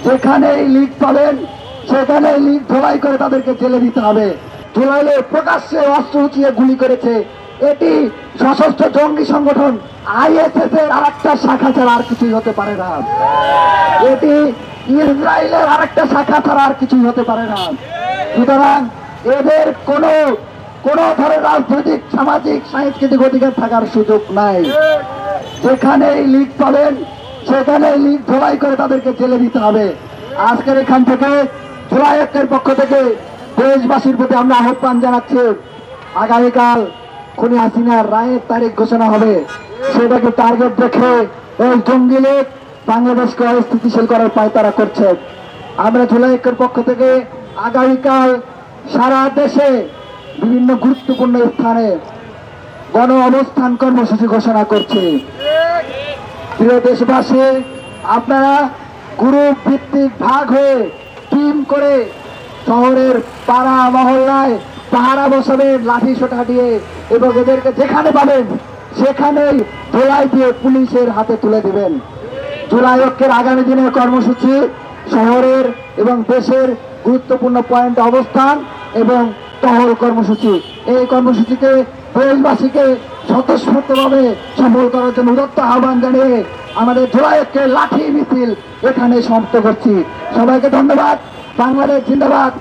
যেখানেই লিড পাবেন সেখানেই লিড ধোলাই করে তাদেরকে জেলে দিতে হবে। ধুলাইলে প্রকাশ্যে অস্ত্র উঁচিয়ে গুলি করেছে, এটি সশস্ত্র জঙ্গি সংগঠন আইএসএস এর আরেকটা শাখা ছাড়া আর কিছুই হতে পারে না। এটি ইসরায়েলের আরেকটা শাখা ছাড়া আর কিছুই হতে পারে না। সুতরাং এদের কোনো ধরনের রাজনৈতিক, সামাজিক, সাংস্কৃতিক অধিকার থাকার সুযোগ নাই। যেখানেই লিড পাবেন সেখানেই লিড ধোলাই করে তাদেরকে জেলে দিতে হবে। আজকের এখান থেকে জুলাই ঐক্যের পক্ষ থেকে দেশবাসীর প্রতি আমরা আহ্বান জানাচ্ছি, আগামীকাল খুনি হাসিনার রায়ের তারিখ ঘোষণা হবে, সেটাকে টার্গেট রেখে এই জঙ্গি লীগ বাংলাদেশকে অস্থিতিশীল করার পায়তারা করছে। আমরা জুলাই ঐক্যের পক্ষ থেকে আগামীকাল সারা দেশে বিভিন্ন গুরুত্বপূর্ণ স্থানে গণ অবস্থান কর্মসূচি ঘোষণা করছি। প্রিয় দেশবাসী, আপনারা গ্রুপ ভিত্তিক ভাগ হয়ে টিম করে শহরের পাড়া মহল্লায় পাহারা বসাবেন লাঠি সোটা দিয়ে, এবং এদেরকে যেখানে পাবেন সেখানেই ধোলাই দিয়ে পুলিশের হাতে তুলে দেবেন। জুলাই ঐক্যের আগামী দিনের কর্মসূচি শহরের এবং দেশের গুরুত্বপূর্ণ পয়েন্ট অবস্থান এবং টহল কর্মসূচি। এই কর্মসূচিকে দেশবাসীকে স্বতঃস্ফূর্তভাবে সফল করার জন্য উদাত্ত আহ্বান জানিয়ে আমাদের জুলাই ঐক্যের লাঠি মিছিল এখানে সমাপ্ত করছি। সবাইকে ধন্যবাদ। বাংলাদেশ জিন্দাবাদ।